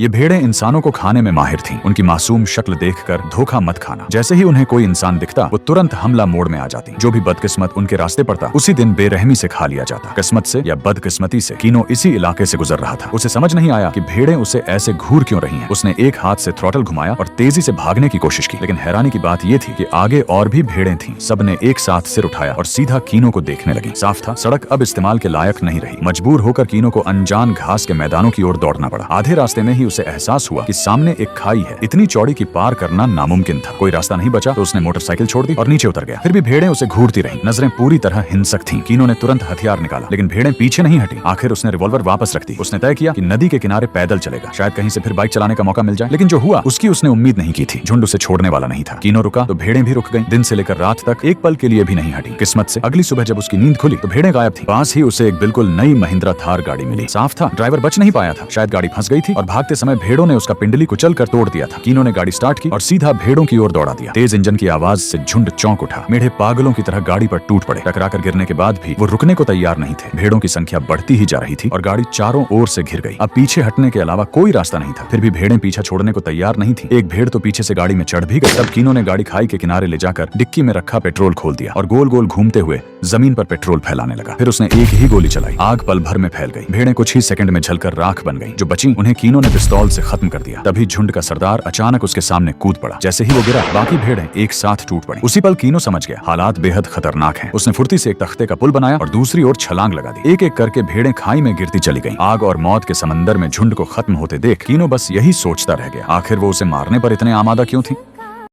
ये भेड़ें इंसानों को खाने में माहिर थीं। उनकी मासूम शक्ल देखकर धोखा मत खाना। जैसे ही उन्हें कोई इंसान दिखता वो तुरंत हमला मोड में आ जाती। जो भी बदकिस्मत उनके रास्ते पड़ता उसी दिन बेरहमी से खा लिया जाता। किस्मत से या बदकिस्मती से कीनो इसी इलाके से गुजर रहा था। उसे समझ नहीं आया कि भेड़ें उसे ऐसे घूर क्यों रही हैं। उसने एक हाथ से थ्रॉटल घुमाया और तेजी से भागने की कोशिश की, लेकिन हैरानी की बात यह थी कि आगे और भी भेड़ें थीं। सबने एक साथ सिर उठाया और सीधा कीनो को देखने लगी। साफ था सड़क अब इस्तेमाल के लायक नहीं रही। मजबूर होकर कीनो को अनजान घास के मैदानों की ओर दौड़ना पड़ा। आधे रास्ते में ही उसे एहसास हुआ कि सामने एक खाई है, इतनी चौड़ी कि पार करना नामुमकिन था। कोई रास्ता नहीं बचा तो उसने मोटरसाइकिल छोड़ दी और नीचे उतर गया। फिर भी भेड़ें उसे घूरती रहीं। नजरें पूरी तरह हिंसक थीं। कीनो ने तुरंत हथियार निकाला, लेकिन भेड़ें पीछे नहीं हटी। आखिर उसने रिवॉल्वर वापस रख दी। उसने तय किया कि नदी के किनारे पैदल चलेगा, शायद कहीं से फिर बाइक चलाने का मौका मिल जाए। लेकिन जो हुआ उसकी उसने उम्मीद नहीं की थी। झुंड उसे छोड़ने वाला नहीं था। कीनो रुका तो भेड़ें भी रुक गईं। दिन से लेकर रात तक एक पल के लिए भी नहीं हटी। किस्मत से अगली सुबह जब उसकी नींद खुली तो भेड़ें गायब थी। पास ही उसे एक बिल्कुल नई महिंद्रा थार गाड़ी मिली। साफ था ड्राइवर बच नहीं पाया था, शायद गाड़ी फंस गई थी और भागते समय भेड़ों ने उसका पिंडली कुचल कर तोड़ दिया था। कीनो ने गाड़ी स्टार्ट की और सीधा भेड़ों की ओर दौड़ा दिया। तेज इंजन की आवाज से झुंड चौंक उठा। मेढे पागलों की तरह गाड़ी पर टूट पड़े। टकराकर गिरने के बाद भी वो रुकने को तैयार नहीं थे। भेड़ों की संख्या बढ़ती ही जा रही थी और गाड़ी चारों ओर से घिर गई। अब पीछे हटने के अलावा कोई रास्ता नहीं था। फिर भी भेड़ें पीछा छोड़ने को तैयार नहीं थी। एक भेड़ तो पीछे से गाड़ी में चढ़ भी गई। तब कीनो ने गाड़ी खाई के किनारे ले जाकर डिक्की में रखा पेट्रोल खोल दिया और गोल गोल घूमते हुए जमीन पर पेट्रोल फैलाने लगा। फिर उसने एक ही गोली चलाई। आग पल भर में फैल गई। भेड़ें कुछ ही सेकंड में जलकर राख बन गईं। जो बची उन्हें कीनो ने पिस्तौल से खत्म कर दिया। तभी झुंड का सरदार अचानक उसके सामने कूद पड़ा। जैसे ही वो गिरा बाकी भेड़ें एक साथ टूट पड़ी। उसी पल कीनो समझ गया हालात बेहद खतरनाक हैं। उसने फुर्ती से एक तख्ते का पुल बनाया और दूसरी ओर छलांग लगा दी। एक एक करके भेड़ें खाई में गिरती चली गईं। आग और मौत के समंदर में झुंड को खत्म होते देख कीनो बस यही सोचता रह गया, आखिर वो उसे मारने पर इतने आमादा क्यों थी।